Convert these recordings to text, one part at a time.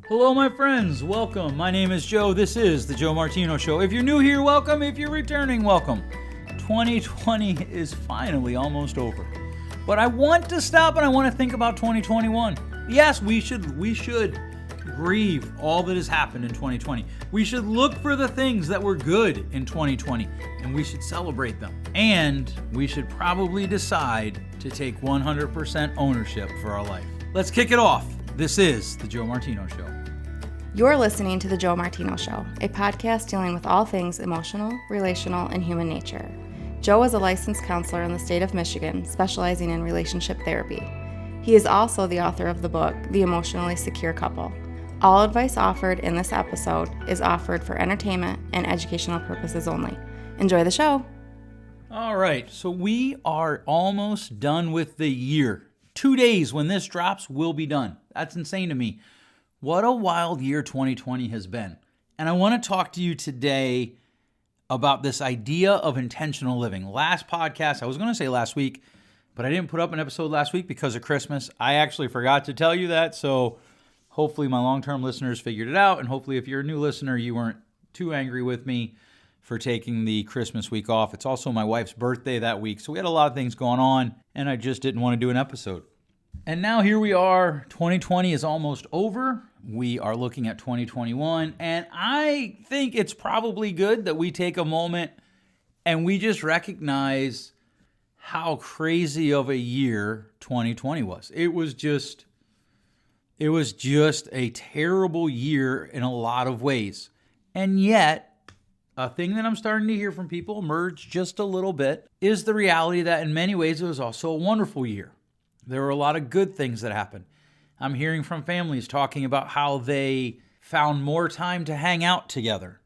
Hello, my friends. Welcome. My name is Joe. This is the Joe Martino Show. If you're new here, welcome. If you're returning, welcome. 2020 is finally almost over. But I want to stop and I want to think about 2021. Yes, we should grieve all that has happened in 2020. We should look for the things that were good in 2020 and we should celebrate them. And we should probably decide to take 100% ownership for our life. Let's kick it off. This is the Joe Martino Show. You're listening to the Joe Martino Show, a podcast dealing with all things emotional, relational, and human nature. Joe is a licensed counselor in the state of Michigan, specializing in relationship therapy. He is also the author of the book, The Emotionally Secure Couple. All advice offered in this episode is offered for entertainment and educational purposes only. Enjoy the show. All right, so we are almost done with the year. 2 days when this drops, we'll be done. That's insane to me. What a wild year 2020 has been. And I want to talk to you today about this idea of intentional living. Last podcast, I was going to say last week, but I didn't put up an episode last week because of Christmas. I actually forgot to tell you that, so hopefully my long-term listeners figured it out, and hopefully if you're a new listener, you weren't too angry with me for taking the Christmas week off. It's also my wife's birthday that week, so we had a lot of things going on, and I just didn't want to do an episode. And now here we are. 2020 is almost over. We are looking at 2021, and I think it's probably good that we take a moment and we just recognize how crazy of a year 2020 was. It was just a terrible year in a lot of ways. And yet, a thing that I'm starting to hear from people emerge just a little bit is the reality that in many ways it was also a wonderful year. There were a lot of good things that happened. I'm hearing from families talking about how they found more time to hang out together.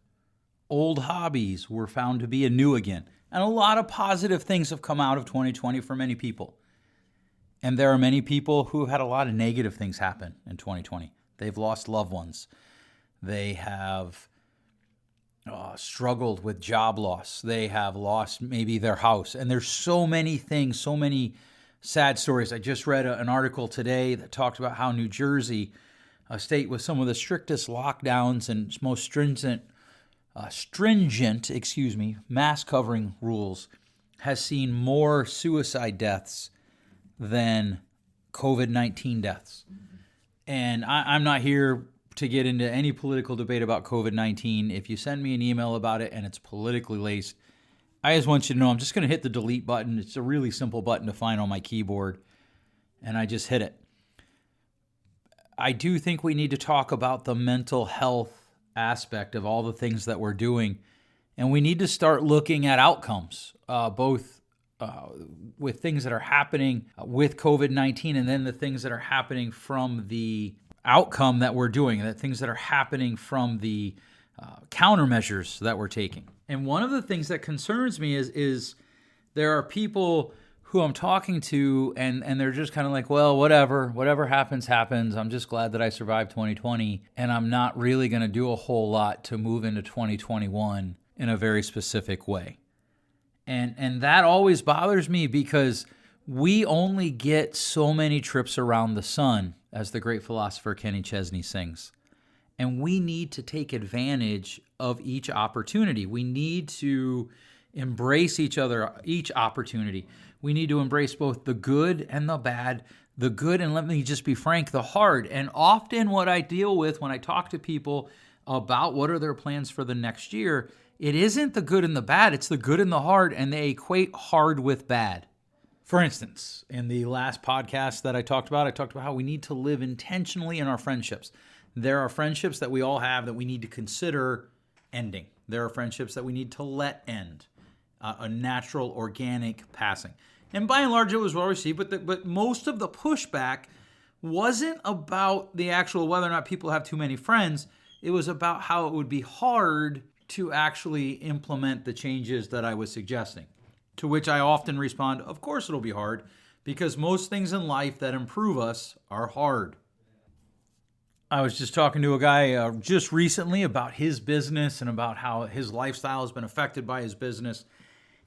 Old hobbies were found to be anew again. And a lot of positive things have come out of 2020 for many people. And there are many people who had a lot of negative things happen in 2020. They've lost loved ones. They have struggled with job loss. They have lost maybe their house. And there's so many things, so many sad stories. I just read an article today that talked about how New Jersey, a state with some of the strictest lockdowns and most stringent mask covering rules, has seen more suicide deaths than COVID-19 deaths. And I'm not here to get into any political debate about COVID-19. If you send me an email about it and it's politically laced, I just want you to know I'm just going to hit the delete button. It's a really simple button to find on my keyboard, and I just hit it. I do think we need to talk about the mental health aspect of all the things that we're doing, and we need to start looking at outcomes, both with things that are happening with COVID-19 and then the things that are happening from the outcome that we're doing, the things that are happening from the countermeasures that we're taking. And one of the things that concerns me is there are people who I'm talking to and they're just kind of like, well, whatever happens, happens. I'm just glad that I survived 2020 and I'm not really going to do a whole lot to move into 2021 in a very specific way. And that always bothers me because we only get so many trips around the sun, as the great philosopher Kenny Chesney sings. And we need to take advantage of each opportunity. We need to embrace each opportunity. We need to embrace both the good and the bad, the good, and let me just be frank, the hard. And often what I deal with when I talk to people about what are their plans for the next year, it isn't the good and the bad, it's the good and the hard, and they equate hard with bad. For instance, in the last podcast that I talked about how we need to live intentionally in our friendships. There are friendships that we all have that we need to consider ending. There are friendships that we need to let end, a natural, organic passing. And by and large, it was well received, but most of the pushback wasn't about the actual whether or not people have too many friends. It was about how it would be hard to actually implement the changes that I was suggesting. To which I often respond, of course it'll be hard, because most things in life that improve us are hard. I was just talking to a guy just recently about his business and about how his lifestyle has been affected by his business.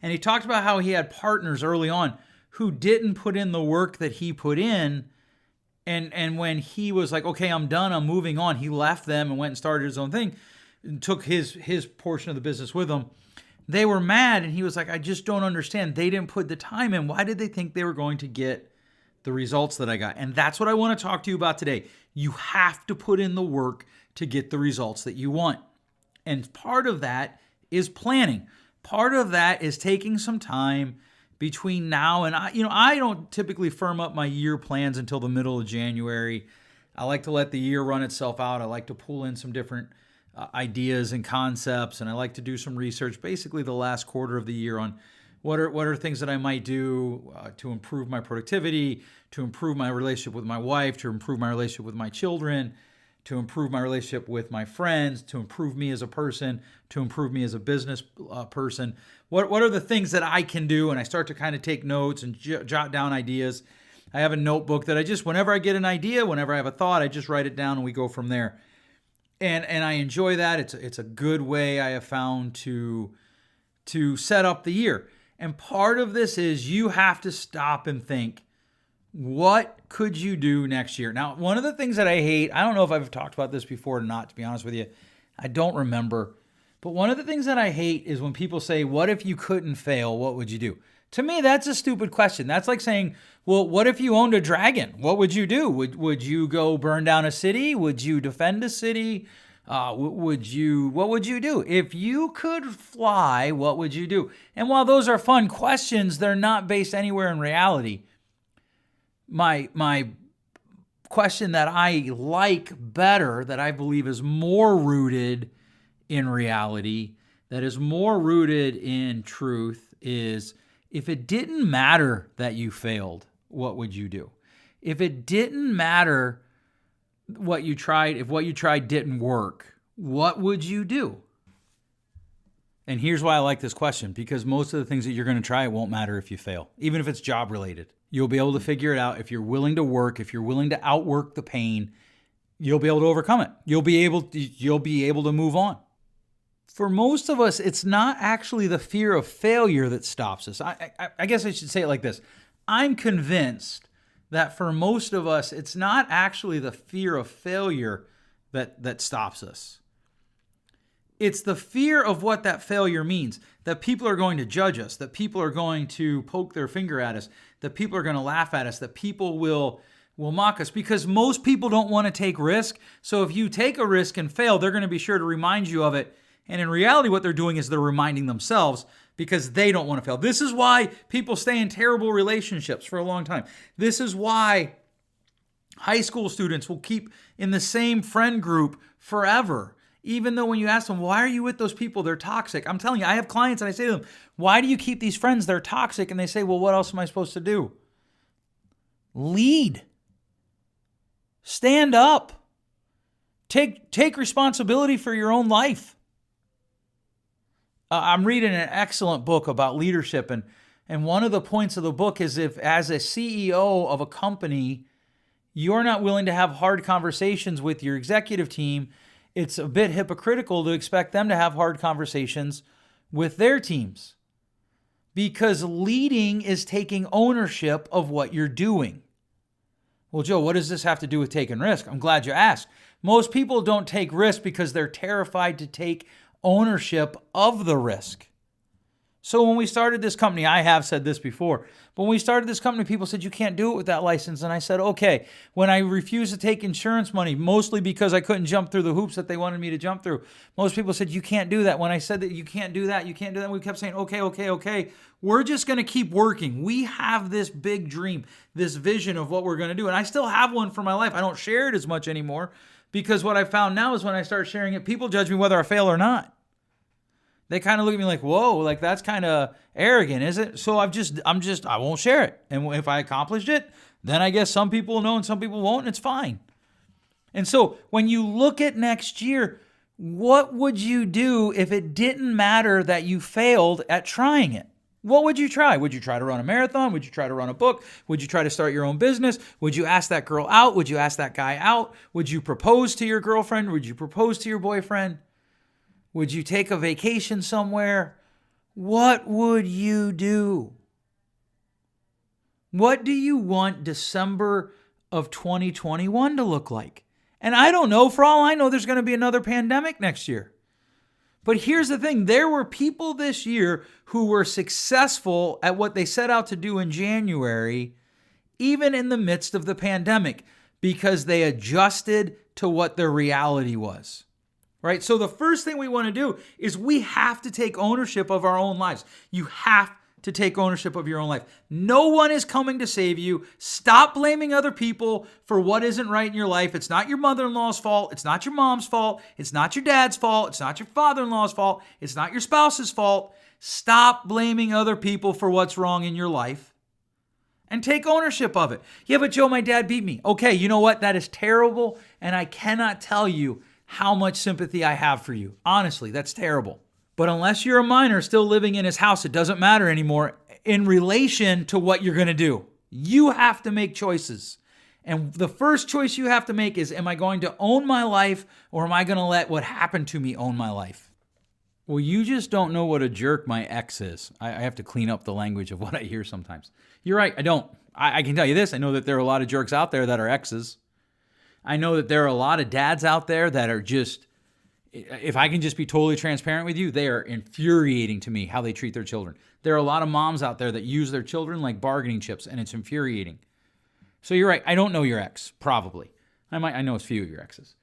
And he talked about how he had partners early on who didn't put in the work that he put in, And when he was like, okay, I'm done, I'm moving on, he left them and went and started his own thing and took his portion of the business with him. They were mad, and he was like, I just don't understand. They didn't put the time in. Why did they think they were going to get the results that I got? And that's what I want to talk to you about today. You have to put in the work to get the results that you want. And part of that is planning. Part of that is taking some time between now and I don't typically firm up my year plans until the middle of January. I like to let the year run itself out. I like to pull in some different ideas and concepts, and I like to do some research basically the last quarter of the year on what are things that I might do to improve my productivity, to improve my relationship with my wife, to improve my relationship with my children, to improve my relationship with my friends, to improve me as a person, to improve me as a business person. What are the things that I can do? And I start to kind of take notes and jot down ideas. I have a notebook that whenever I get an idea, whenever I have a thought, I just write it down and we go from there. And I enjoy that. It's a good way I have found to set up the year. And part of this is you have to stop and think, what could you do next year? Now, one of the things that I hate, I don't know if I've talked about this before or not, to be honest with you. I don't remember. But one of the things that I hate is when people say, what if you couldn't fail? What would you do? To me, that's a stupid question. That's like saying, well, what if you owned a dragon? What would you do? Would you go burn down a city? Would you defend a city? What would you do? If you could fly, what would you do? And while those are fun questions, they're not based anywhere in reality. My question that I like better, that I believe is more rooted in reality, that is more rooted in truth, is if it didn't matter that you failed, what would you do? If it didn't matter what you tried, if what you tried didn't work, what would you do? And here's why I like this question, because most of the things that you're going to try, it won't matter if you fail, even if it's job related. You'll be able to figure it out. If you're willing to work, if you're willing to outwork the pain, you'll be able to overcome it. You'll be able to move on. For most of us, it's not actually the fear of failure that stops us. I guess I should say it like this. I'm convinced that for most of us, it's not actually the fear of failure that stops us. It's the fear of what that failure means, that people are going to judge us, that people are going to poke their finger at us, that people are going to laugh at us, that people will mock us, because most people don't want to take risk. So if you take a risk and fail, they're going to be sure to remind you of it. And in reality, what they're doing is they're reminding themselves, because they don't want to fail. This is why people stay in terrible relationships for a long time. This is why high school students will keep in the same friend group forever. Even though when you ask them, why are you with those people? They're toxic. I'm telling you, I have clients and I say to them, why do you keep these friends? They're toxic. And they say, well, what else am I supposed to do? Lead. Stand up. Take responsibility for your own life. I'm reading an excellent book about leadership. And one of the points of the book is, if as a CEO of a company, you're not willing to have hard conversations with your executive team, it's a bit hypocritical to expect them to have hard conversations with their teams, because leading is taking ownership of what you're doing. Well, Joe, what does this have to do with taking risk? I'm glad you asked. Most people don't take risk because they're terrified to take ownership of the risk. So when we started this company, I have said this before, but when we started this company, people said, you can't do it with that license. And I said, okay. When I refused to take insurance money, mostly because I couldn't jump through the hoops that they wanted me to jump through, most people said, you can't do that. When I said that you can't do that, we kept saying, okay. We're just going to keep working. We have this big dream, this vision of what we're going to do. And I still have one for my life. I don't share it as much anymore, because what I found now is when I start sharing it, people judge me whether I fail or not. They kind of look at me like, whoa, like that's kind of arrogant, is it? So I won't share it. And if I accomplished it, then I guess some people will know and some people won't, and it's fine. And so when you look at next year, what would you do if it didn't matter that you failed at trying it? What would you try? Would you try to run a marathon? Would you try to run a book? Would you try to start your own business? Would you ask that girl out? Would you ask that guy out? Would you propose to your girlfriend? Would you propose to your boyfriend? Would you take a vacation somewhere? What would you do? What do you want December of 2021 to look like? And I don't know. For all I know, there's going to be another pandemic next year. But here's the thing. There were people this year who were successful at what they set out to do in January, even in the midst of the pandemic, because they adjusted to what their reality was. Right? So the first thing we want to do is we have to take ownership of our own lives. You have to take ownership of your own life. No one is coming to save you. Stop blaming other people for what isn't right in your life. It's not your mother-in-law's fault. It's not your mom's fault. It's not your dad's fault. It's not your father-in-law's fault. It's not your spouse's fault. Stop blaming other people for what's wrong in your life and take ownership of it. Yeah, but Joe, my dad beat me. Okay, you know what? That is terrible, and I cannot tell you how much sympathy I have for you. Honestly, that's terrible. But unless you're a minor still living in his house, it doesn't matter anymore in relation to what you're going to do. You have to make choices. And the first choice you have to make is, am I going to own my life, or am I going to let what happened to me own my life? Well, you just don't know what a jerk my ex is. I have to clean up the language of what I hear sometimes. You're right, I don't. I can tell you this. I know that there are a lot of jerks out there that are exes. I know that there are a lot of dads out there that are just, if I can just be totally transparent with you, they are infuriating to me how they treat their children. There are a lot of moms out there that use their children like bargaining chips, and it's infuriating. So you're right. I don't know your ex, probably. I know a few of your exes.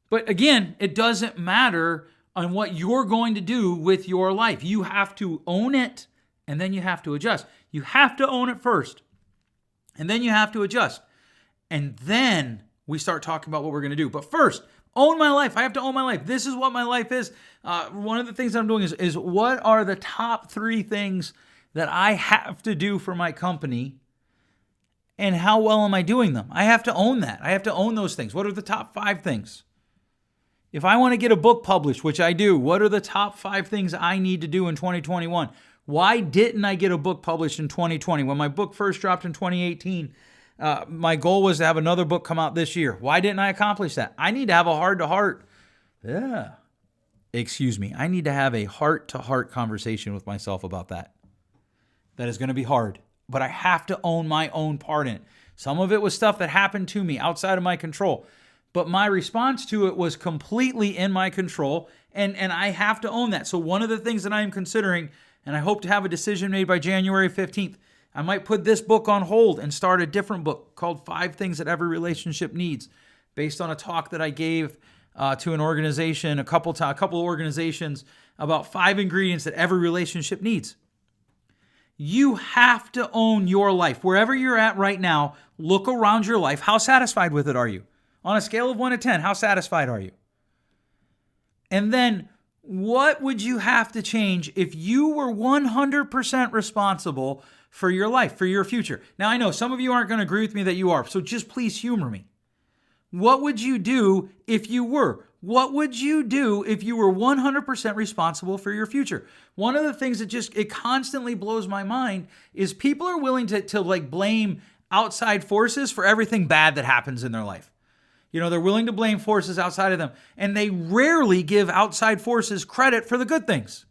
But again, it doesn't matter on what you're going to do with your life. You have to own it, and then you have to adjust. You have to own it first, and then you have to adjust. And then we start talking about what we're going to do. But first, own my life. I have to own my life. This is what my life is. One of the things that I'm doing is what are the top 3 things that I have to do for my company, and how well am I doing them? I have to own that. I have to own those things. What are the top 5 things? If I want to get a book published, which I do, what are the top 5 things I need to do in 2021? Why didn't I get a book published in 2020? When my book first dropped in 2018, my goal was to have another book come out this year. Why didn't I accomplish that? I need to have a heart-to-heart. I need to have a heart-to-heart conversation with myself about that. That is going to be hard, but I have to own my own part in it. Some of it was stuff that happened to me outside of my control, but my response to it was completely in my control, and I have to own that. So one of the things that I am considering, and I hope to have a decision made by January 15th, I might put this book on hold and start a different book called 5 Things That Every Relationship Needs, based on a talk that I gave to an organization, a couple of organizations, about 5 ingredients that every relationship needs. You have to own your life. Wherever you're at right now, look around your life. How satisfied with it are you? On a scale of 1 to 10, how satisfied are you? And then, what would you have to change if you were 100% responsible for your life, for your future? Now, I know some of you aren't going to agree with me that you are, so just please humor me. What would you do if you were? What would you do if you were 100% responsible for your future? One of the things that it constantly blows my mind is people are willing to blame outside forces for everything bad that happens in their life. They're willing to blame forces outside of them, and they rarely give outside forces credit for the good things.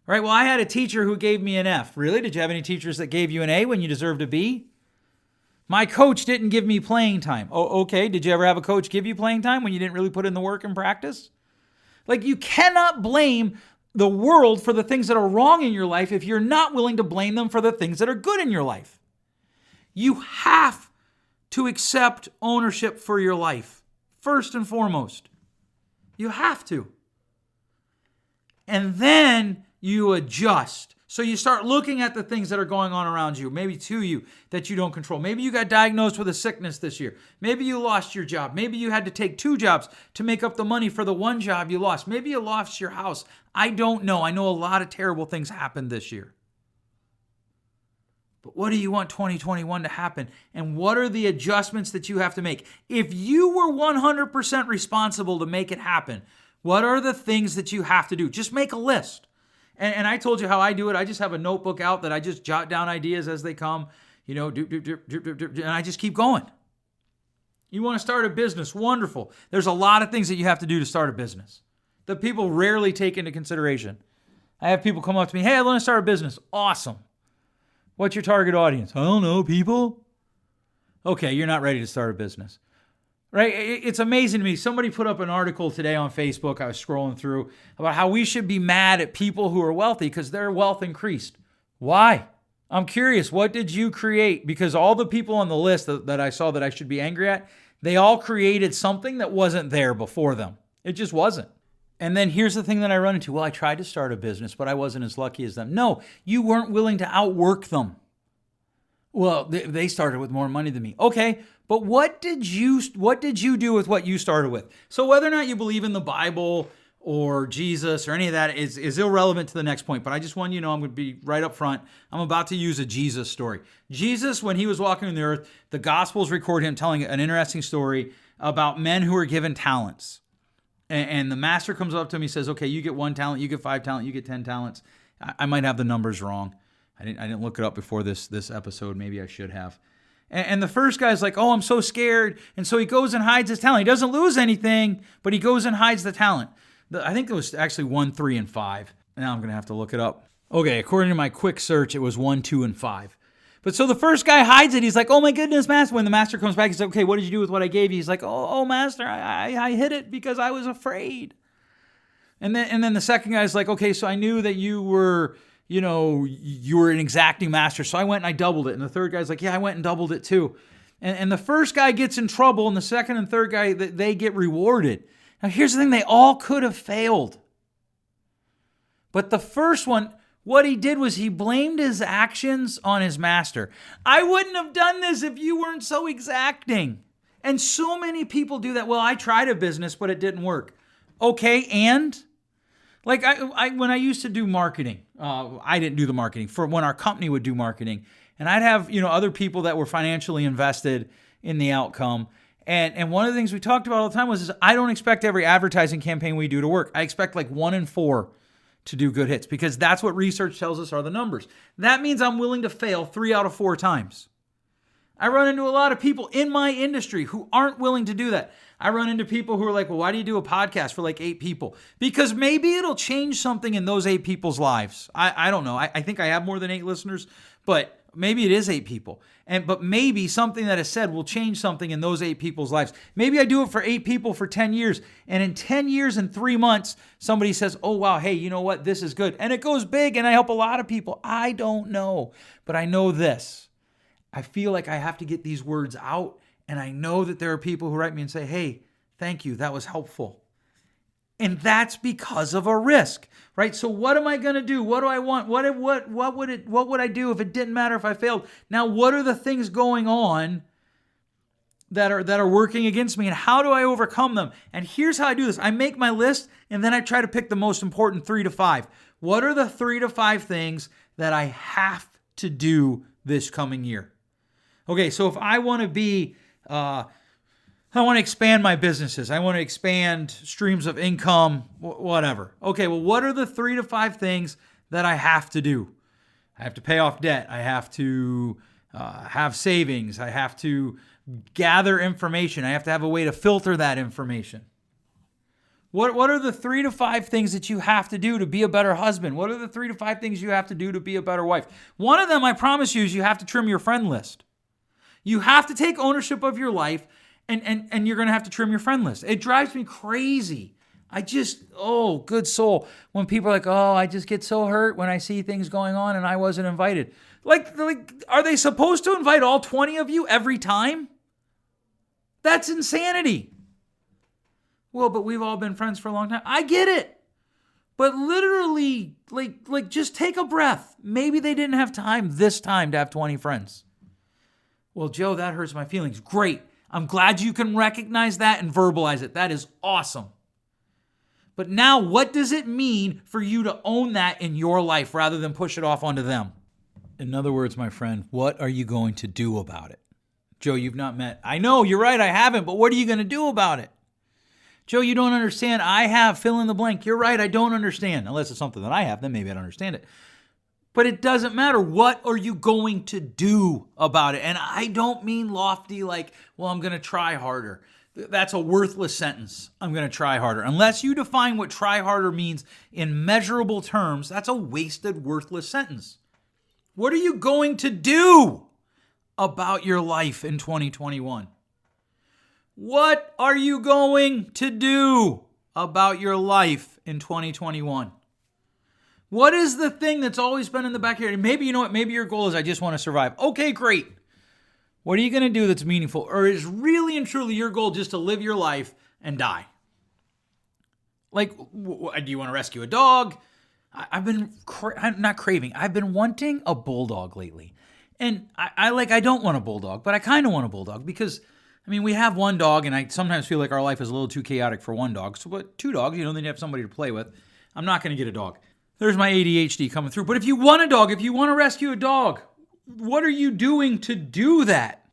Right? Well, I had a teacher who gave me an F. Really? Did you have any teachers that gave you an A when you deserved a B? My coach didn't give me playing time. Oh, okay. Did you ever have a coach give you playing time when you didn't really put in the work and practice? You cannot blame the world for the things that are wrong in your life if you're not willing to blame them for the things that are good in your life. You have to accept ownership for your life, first and foremost. You have to. And then you adjust. So you start looking at the things that are going on around you, maybe to you, that you don't control. Maybe you got diagnosed with a sickness this year. Maybe you lost your job. Maybe you had to take 2 jobs to make up the money for the 1 job you lost. Maybe you lost your house. I don't know. I know a lot of terrible things happened this year. But what do you want 2021 to happen? And what are the adjustments that you have to make? If you were 100% responsible to make it happen, what are the things that you have to do? Just make a list. And I told you how I do it. I just have a notebook out that I just jot down ideas as they come, and I just keep going. You want to start a business? Wonderful. There's a lot of things that you have to do to start a business that people rarely take into consideration. I have people come up to me, hey, I want to start a business. Awesome. What's your target audience? I don't know, people. Okay, you're not ready to start a business. Right? It's amazing to me. Somebody put up an article today on Facebook, I was scrolling through, about how we should be mad at people who are wealthy because their wealth increased. Why? I'm curious, what did you create? Because all the people on the list that I saw that I should be angry at, they all created something that wasn't there before them. It just wasn't. And then here's the thing that I run into. Well, I tried to start a business, but I wasn't as lucky as them. No, you weren't willing to outwork them. Well, they started with more money than me. Okay, but what did you do with what you started with? So whether or not you believe in the Bible or Jesus or any of that is irrelevant to the next point. But I just want you to know, I'm going to be right up front. I'm about to use a Jesus story. Jesus, when he was walking on the earth, the Gospels record him telling an interesting story about men who were given talents. And the master comes up to him, he says, okay, you get 1 talent, you get 5 talent, you get 10 talents. I might have the numbers wrong. I didn't look it up before this episode. Maybe I should have. And the first guy's like, oh, I'm so scared. And so he goes and hides his talent. He doesn't lose anything, but he goes and hides the talent. I think it was actually 1, 3, and 5. Now I'm going to have to look it up. Okay, according to my quick search, it was 1, 2, and 5. But so the first guy hides it. He's like, oh my goodness, master. When the master comes back, he's like, okay, what did you do with what I gave you? He's like, oh master, I hid it because I was afraid. And then the second guy's like, okay, so I knew that you were an exacting master. So I went and I doubled it. And the third guy's like, yeah, I went and doubled it too. And the first guy gets in trouble, and the second and third guy, they get rewarded. Now here's the thing, they all could have failed. But the first one, what he did was he blamed his actions on his master. I wouldn't have done this if you weren't so exacting. And so many people do that. Well, I tried a business, but it didn't work. Okay, and? Like when I used to do marketing, I didn't do the marketing. For when our company would do marketing, and I'd have other people that were financially invested in the outcome. And one of the things we talked about all the time was I don't expect every advertising campaign we do to work. I expect like 1 in 4 to do good hits, because that's what research tells us are the numbers. That means I'm willing to fail 3 out of 4 times. I run into a lot of people in my industry who aren't willing to do that. I run into people who are like, well, why do you do a podcast for like 8 people? Because maybe it'll change something in those 8 people's lives. I don't know. I think I have more than 8 listeners, but maybe it is 8 people. But maybe something that is said will change something in those 8 people's lives. Maybe I do it for 8 people for 10 years. And in 10 years and 3 months, somebody says, oh, wow, hey, you know what? This is good. And it goes big and I help a lot of people. I don't know. But I know this. I feel like I have to get these words out. And I know that there are people who write me and say, hey, thank you. That was helpful. And that's because of a risk, right? So what am I going to do? What do I want? What would I do if it didn't matter if I failed? Now, what are the things going on that are working against me, and how do I overcome them? And here's how I do this. I make my list, and then I try to pick the most important 3 to 5. What are the 3 to 5 things that I have to do this coming year? Okay, so if I want to be I want to expand my businesses. I want to expand streams of income, whatever. Okay, well, what are the 3 to 5 things that I have to do? I have to pay off debt. I have to have savings. I have to gather information. I have to have a way to filter that information. What are the 3 to 5 things that you have to do to be a better husband? What are the 3 to 5 things you have to do to be a better wife? One of them, I promise you, is you have to trim your friend list. You have to take ownership of your life, and you're going to have to trim your friend list. It drives me crazy. Good soul. When people are like, oh, I just get so hurt when I see things going on and I wasn't invited. Like, are they supposed to invite all 20 of you every time? That's insanity. Well, but we've all been friends for a long time. I get it. But literally, like just take a breath. Maybe they didn't have time this time to have 20 friends. Well, Joe, that hurts my feelings. Great. I'm glad you can recognize that and verbalize it. That is awesome. But now, what does it mean for you to own that in your life rather than push it off onto them? In other words, my friend, what are you going to do about it? Joe, you've not met. I know, you're right, I haven't, but what are you going to do about it? Joe, you don't understand. I have fill in the blank. You're right, I don't understand. Unless it's something that I have, then maybe I don't understand it. But it doesn't matter. What are you going to do about it? And I don't mean lofty like, well, I'm going to try harder. That's a worthless sentence. I'm going to try harder. Unless you define what try harder means in measurable terms, that's a wasted, worthless sentence. What are you going to do? about your life in 2021? What are you going to do about your life in 2021? What is the thing that's always been in the back of your head? Maybe, you know what? Maybe your goal is I just want to survive. Okay, great. What are you going to do that's meaningful? Or is really and truly your goal just to live your life and die? Like, do you want to rescue a dog? I've been not craving. I've been wanting a bulldog lately. And I don't want a bulldog, but I kind of want a bulldog because, I mean, we have one dog and I sometimes feel like our life is a little too chaotic for one dog. So, but two dogs, then you have somebody to play with. I'm not going to get a dog. There's my ADHD coming through. But if you want a dog, if you want to rescue a dog, what are you doing to do that?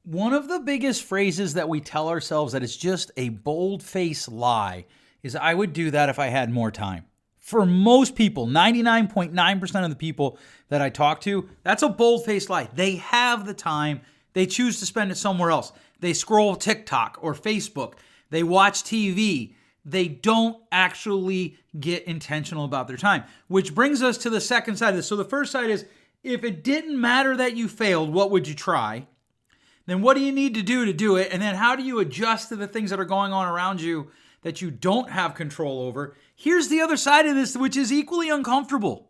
One of the biggest phrases that we tell ourselves that is just a bold-faced lie is I would do that if I had more time. For most people, 99.9% of the people that I talk to, that's a bold-faced lie. They have the time. They choose to spend it somewhere else. They scroll TikTok or Facebook. They watch TV. They don't actually get intentional about their time, which brings us to the second side of this. So the first side is, if it didn't matter that you failed, what would you try? Then what do you need to do it? And then how do you adjust to the things that are going on around you that you don't have control over? Here's the other side of this, which is equally uncomfortable.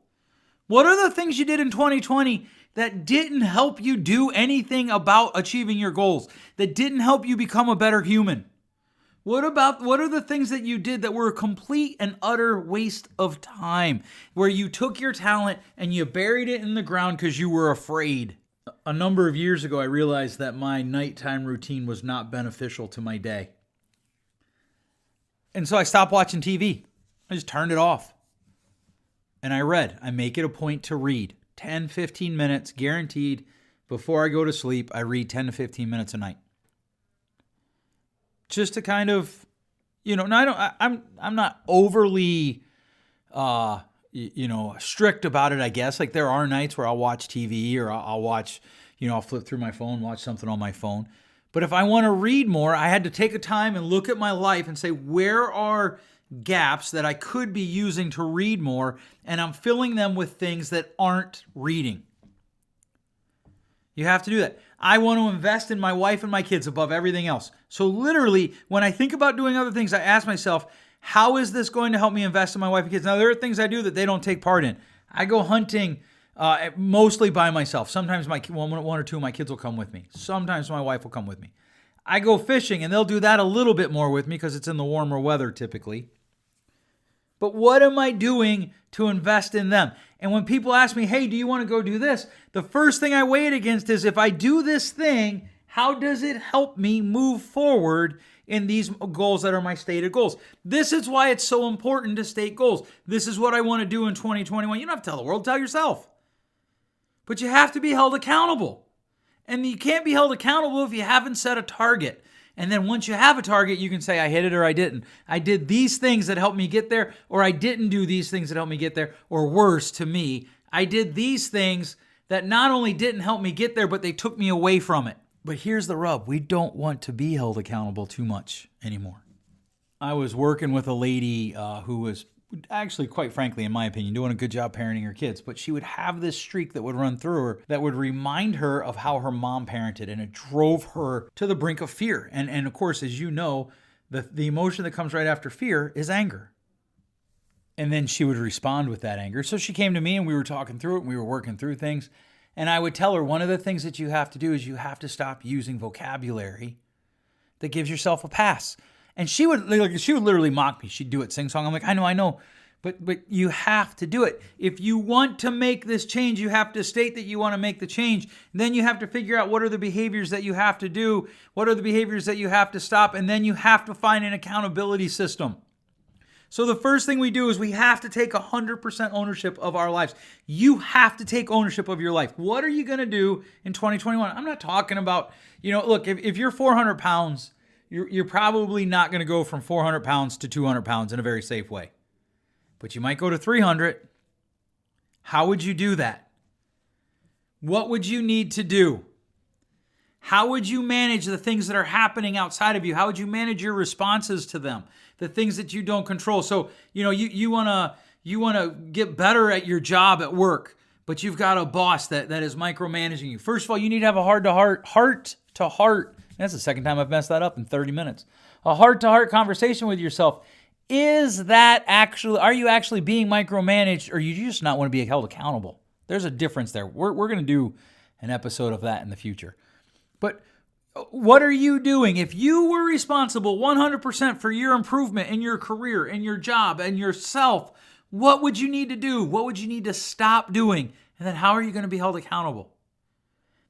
What are the things you did in 2020 that didn't help you do anything about achieving your goals, that didn't help you become a better human? What are the things that you did that were a complete and utter waste of time, where you took your talent and you buried it in the ground because you were afraid? A number of years ago, I realized that my nighttime routine was not beneficial to my day. And so I stopped watching TV. I just turned it off. And I read. I make it a point to read. 10, 15 minutes, guaranteed. Before I go to sleep, I read 10 to 15 minutes a night. Just to kind of, I'm not overly, strict about it, I guess. Like, there are nights where I'll watch TV or I'll watch, I'll flip through my phone, watch something on my phone. But if I want to read more, I had to take a time and look at my life and say, where are gaps that I could be using to read more? And I'm filling them with things that aren't reading. You have to do that. I want to invest in my wife and my kids above everything else. So literally, when I think about doing other things, I ask myself, how is this going to help me invest in my wife and kids? Now, there are things I do that they don't take part in. I go hunting mostly by myself. Sometimes one or two of my kids will come with me. Sometimes my wife will come with me. I go fishing, and they'll do that a little bit more with me because it's in the warmer weather typically. But what am I doing to invest in them? And when people ask me, hey, do you want to go do this? The first thing I weigh it against is, if I do this thing, how does it help me move forward in these goals that are my stated goals? This is why it's so important to state goals. This is what I want to do in 2021. You don't have to tell the world, tell yourself. But you have to be held accountable. And you can't be held accountable if you haven't set a target. And then once you have a target, you can say, I hit it or I didn't. I did these things that helped me get there, or I didn't do these things that helped me get there, or worse to me, I did these things that not only didn't help me get there, but they took me away from it. But here's the rub. We don't want to be held accountable too much anymore. I was working with a lady who was actually, quite frankly, in my opinion, doing a good job parenting her kids, but she would have this streak that would run through her that would remind her of how her mom parented, and it drove her to the brink of fear. And of course, as you know, the emotion that comes right after fear is anger. And then she would respond with that anger. So she came to me and we were talking through it and we were working through things. And I would tell her, one of the things that you have to do is you have to stop using vocabulary that gives yourself a pass. And she would literally mock me. She'd do it sing-song. I'm like, I know. But you have to do it. If you want to make this change, you have to state that you want to make the change. Then you have to figure out what are the behaviors that you have to do, what are the behaviors that you have to stop, and then you have to find an accountability system. So the first thing we do is we have to take 100% ownership of our lives. You have to take ownership of your life. What are you going to do in 2021? I'm not talking about, look, if you're 400 pounds, you're probably not going to go from 400 pounds to 200 pounds in a very safe way. But you might go to 300. How would you do that? What would you need to do? How would you manage the things that are happening outside of you? How would you manage your responses to them? The things that you don't control. So, you want to get better at your job at work, but you've got a boss that is micromanaging you. First of all, you need to have a heart-to-heart. That's the second time I've messed that up in 30 minutes. A heart-to-heart conversation with yourself. Are you actually being micromanaged, or you just not want to be held accountable? There's a difference there. We're going to do an episode of that in the future. But what are you doing? If you were responsible 100% for your improvement in your career, in your job, and yourself, what would you need to do? What would you need to stop doing? And then how are you going to be held accountable?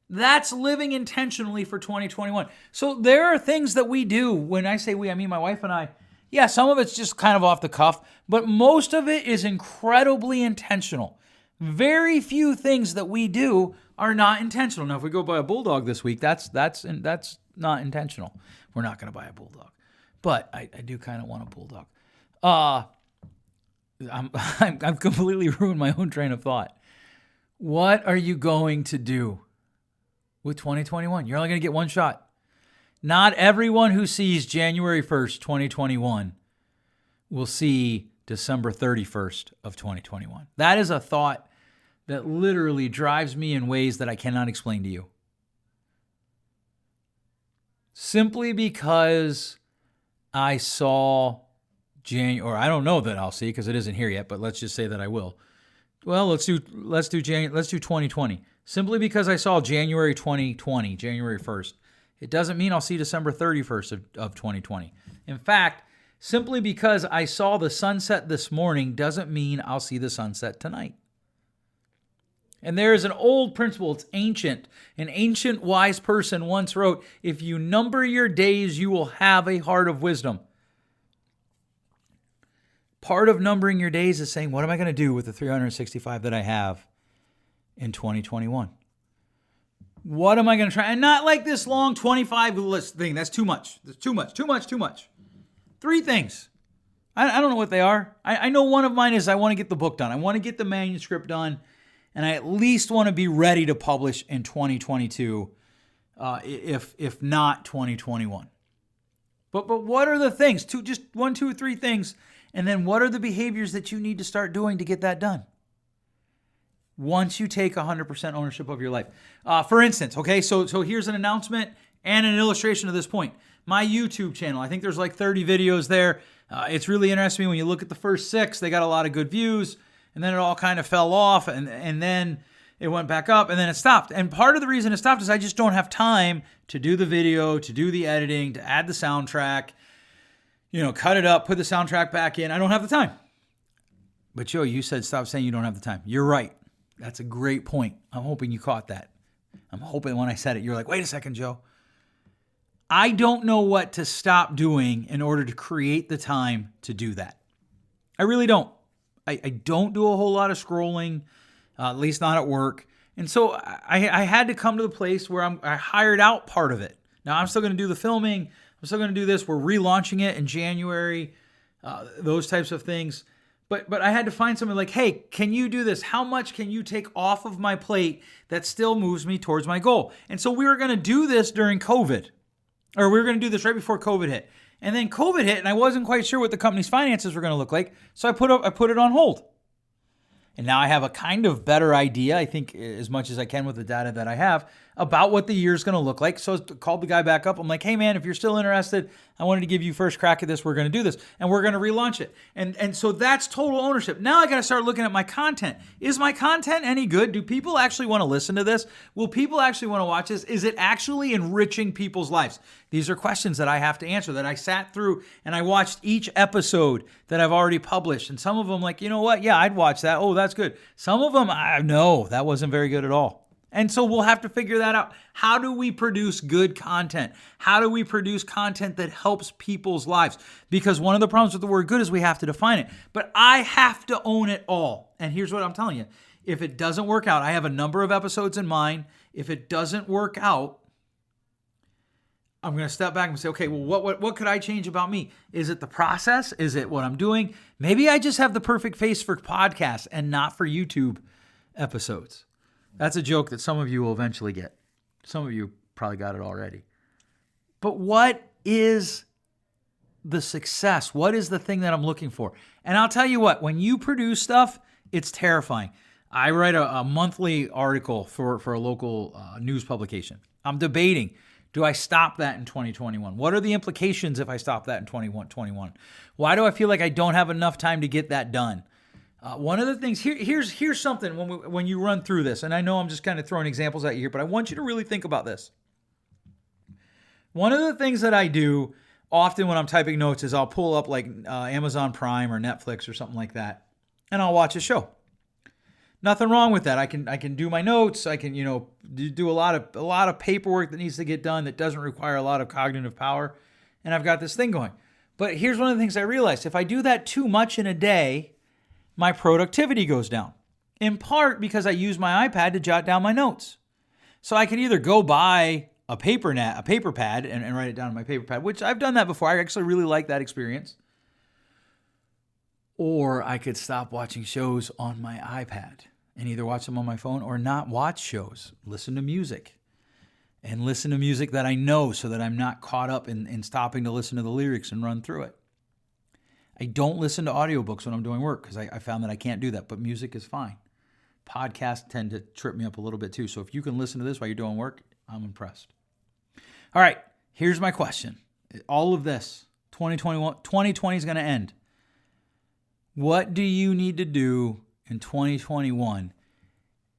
That's living intentionally for 2021. So there are things that we do. When I say we, I mean my wife and I. Yeah, some of it's just kind of off the cuff, but most of it is incredibly intentional. Very few things that we do are not intentional. Now, if we go buy a bulldog this week, that's not intentional. We're not going to buy a bulldog, but I do kind of want a bulldog. I've completely ruined my own train of thought. What are you going to do with 2021? You're only going to get one shot. Not everyone who sees January 1st, 2021 will see December 31st of 2021. That is a thought that literally drives me in ways that I cannot explain to you. Simply because I saw or I don't know that I'll see because it isn't here yet, but let's just say that I will. Well, let's do 2020. Simply because I saw January 2020, January 1st, it doesn't mean I'll see December 31st of 2020. In fact, simply because I saw the sunset this morning doesn't mean I'll see the sunset tonight. And there is an old principle, it's ancient. An ancient wise person once wrote, if you number your days, you will have a heart of wisdom. Part of numbering your days is saying, what am I going to do with the 365 that I have in 2021? What am I going to try? And not like this long 25 list thing. That's too much. That's too much. 3 things. I don't know what they are. I know one of mine is I want to get the book done. I want to get the manuscript done. And I at least want to be ready to publish in 2022, if not 2021. But what are the things? Just 1, 2, 3 things. And then what are the behaviors that you need to start doing to get that done? Once you take 100% ownership of your life. For instance, okay, so here's an announcement and an illustration of this point. My YouTube channel, I think there's like 30 videos there. It's really interesting when you look at the first 6, they got a lot of good views, and then it all kind of fell off, and then it went back up, and then it stopped. And part of the reason it stopped is I just don't have time to do the video, to do the editing, to add the soundtrack, cut it up, put the soundtrack back in. I don't have the time. But Joe, you said stop saying you don't have the time. You're right. That's a great point. I'm hoping you caught that. I'm hoping when I said it, you're like, wait a second, Joe. I don't know what to stop doing in order to create the time to do that. I really don't. I don't do a whole lot of scrolling, at least not at work. And so I had to come to the place where I hired out part of it. Now I'm still going to do the filming. I'm still going to do this. We're relaunching it in January, those types of things. But I had to find something like, hey, can you do this? How much can you take off of my plate that still moves me towards my goal? And so we were going to do this during COVID, or we were going to do this right before COVID hit. And then COVID hit, and I wasn't quite sure what the company's finances were going to look like, so I put it on hold. And now I have a kind of better idea, I think, as much as I can with the data that I have, about what the year is going to look like. So I called the guy back up. I'm like, hey, man, if you're still interested, I wanted to give you first crack at this. We're going to do this, and we're going to relaunch it. And so that's total ownership. Now I got to start looking at my content. Is my content any good? Do people actually want to listen to this? Will people actually want to watch this? Is it actually enriching people's lives? These are questions that I have to answer, that I sat through and I watched each episode that I've already published. And some of them like, you know what? Yeah, I'd watch that. Oh, that's good. Some of them, no, that wasn't very good at all. And so we'll have to figure that out. How do we produce good content? How do we produce content that helps people's lives? Because one of the problems with the word good is we have to define it. But I have to own it all. And here's what I'm telling you. If it doesn't work out, I have a number of episodes in mind. If it doesn't work out, I'm going to step back and say, okay, well, what could I change about me? Is it the process? Is it what I'm doing? Maybe I just have the perfect face for podcasts and not for YouTube episodes. That's a joke that some of you will eventually get. Some of you probably got it already. But what is the success? What is the thing that I'm looking for? And I'll tell you what, when you produce stuff, it's terrifying. I write a monthly article for a local news publication. I'm debating, do I stop that in 2021? What are the implications if I stop that in 2021? Why do I feel like I don't have enough time to get that done? One of the things, here's something when you run through this, and I know I'm just kind of throwing examples at you here, but I want you to really think about this. One of the things that I do often when I'm typing notes is I'll pull up like Amazon Prime or Netflix or something like that, and I'll watch a show. Nothing wrong with that. I can do my notes. I can, do a lot of paperwork that needs to get done that doesn't require a lot of cognitive power. And I've got this thing going. But here's one of the things I realized. If I do that too much in a day, my productivity goes down. In part because I use my iPad to jot down my notes. So I can either go buy a paper pad and write it down on my paper pad, which I've done that before. I actually really like that experience. Or I could stop watching shows on my iPad and either watch them on my phone or not watch shows. Listen to music. And listen to music that I know so that I'm not caught up in stopping to listen to the lyrics and run through it. I don't listen to audiobooks when I'm doing work because I found that I can't do that, but music is fine. Podcasts tend to trip me up a little bit too. So if you can listen to this while you're doing work, I'm impressed. All right, here's my question. All of this, 2020 is going to end. What do you need to do in 2021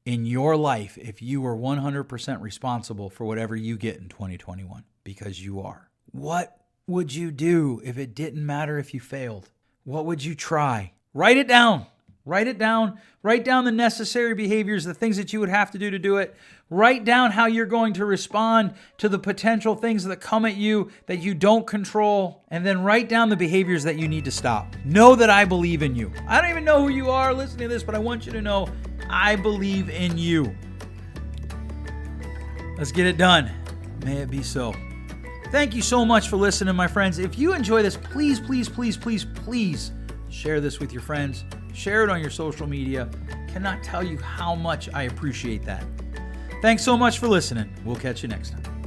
in your life if you are 100% responsible for whatever you get in 2021? Because you are. What would you do if it didn't matter if you failed? What would you try? Write it down. Write it down. Write down the necessary behaviors, the things that you would have to do it. Write down how you're going to respond to the potential things that come at you that you don't control. And then write down the behaviors that you need to stop. Know that I believe in you. I don't even know who you are listening to this, but I want you to know I believe in you. Let's get it done. May it be so. Thank you so much for listening, my friends. If you enjoy this, please share this with your friends. Share it on your social media. Cannot tell you how much I appreciate that. Thanks so much for listening. We'll catch you next time.